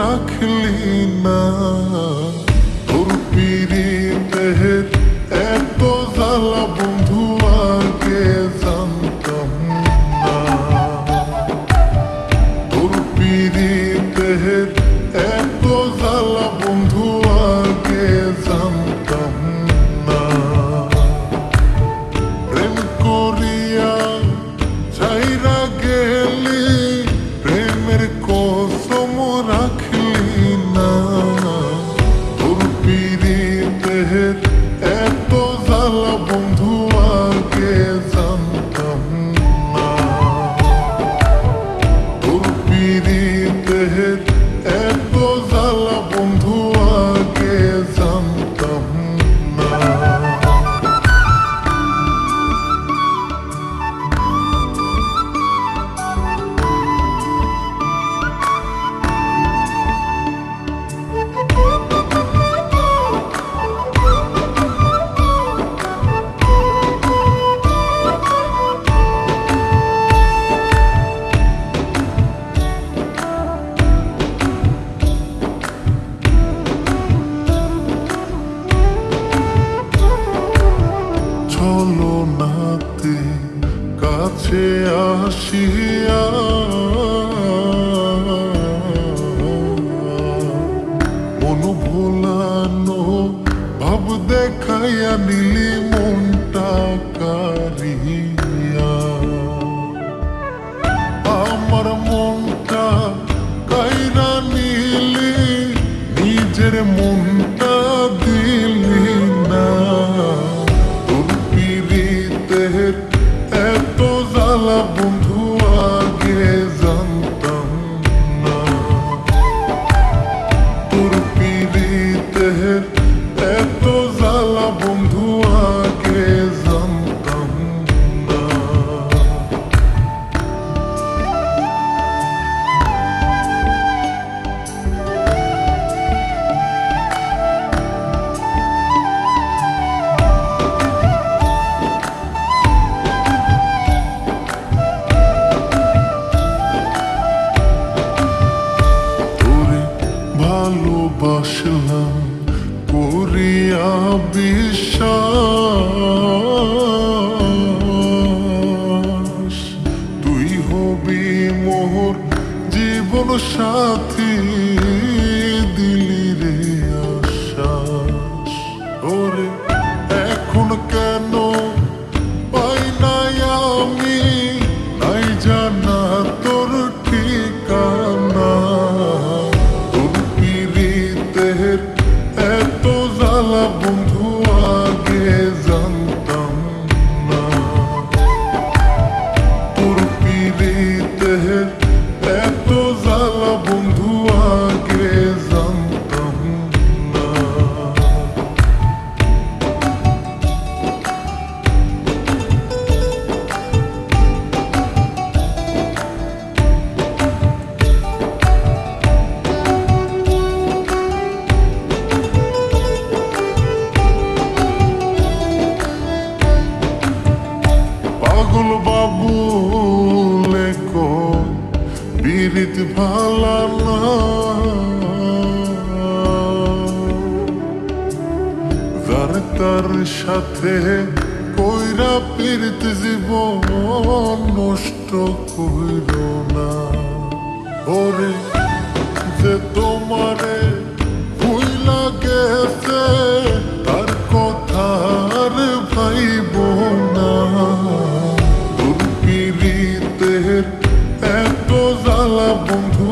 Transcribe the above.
রাখলি না। তোর পিরিতের এত জ্বালা বন্ধু আগে জানতাম না। তোর পিরিতের এত জ্বালা বন্ধু আগে জানতাম না। প্রেম করিয়া ছাইরা গেলি, প্রেমের কসম রাখলি না। তোর পিরিতের এত জ্বালা বন্ধু আগে জানতাম না। তোর পিরিতের এত জ্বালা বন্ধু আগে জানতাম না। চলো নাতে কাছে আসিয়া, মন ভোলানো ভাব দেখাইয়া নিলি মনটা কারিয়া। আমার মনটা কাইরা নিলি, নিজের মনটা দিলি না। তোর পিরিতের এত জ্বালা বন্ধু আগে জানতাম না। তোর পিরিতের এত জ্বালা বন্ধু আগে জানতাম না। ভালোবাসলাম করিয়া বিশ্বাস, তুই হবি মোর জীবন সাথী, দিলি রে আশ্বাস। ওরে এখন কেন পাই নাই আমি, নাই জানা তোর ঠিকানা। এত জ্বালা বন্ধু আগে জানতাম না। তোর পিরিতের এত জ্বালা বন্ধু আগে জানতাম না। পাগল বাবু লেখো বিরিত ভালা না, যার তার সাথে কইরা পীড়িত জীবন নষ্ট কইর না। ওরে যে তোমারে ভুইলা গেছে, তার কথা আর ভাইব না। তোর পিরিতের এত জ্বালা বন্ধু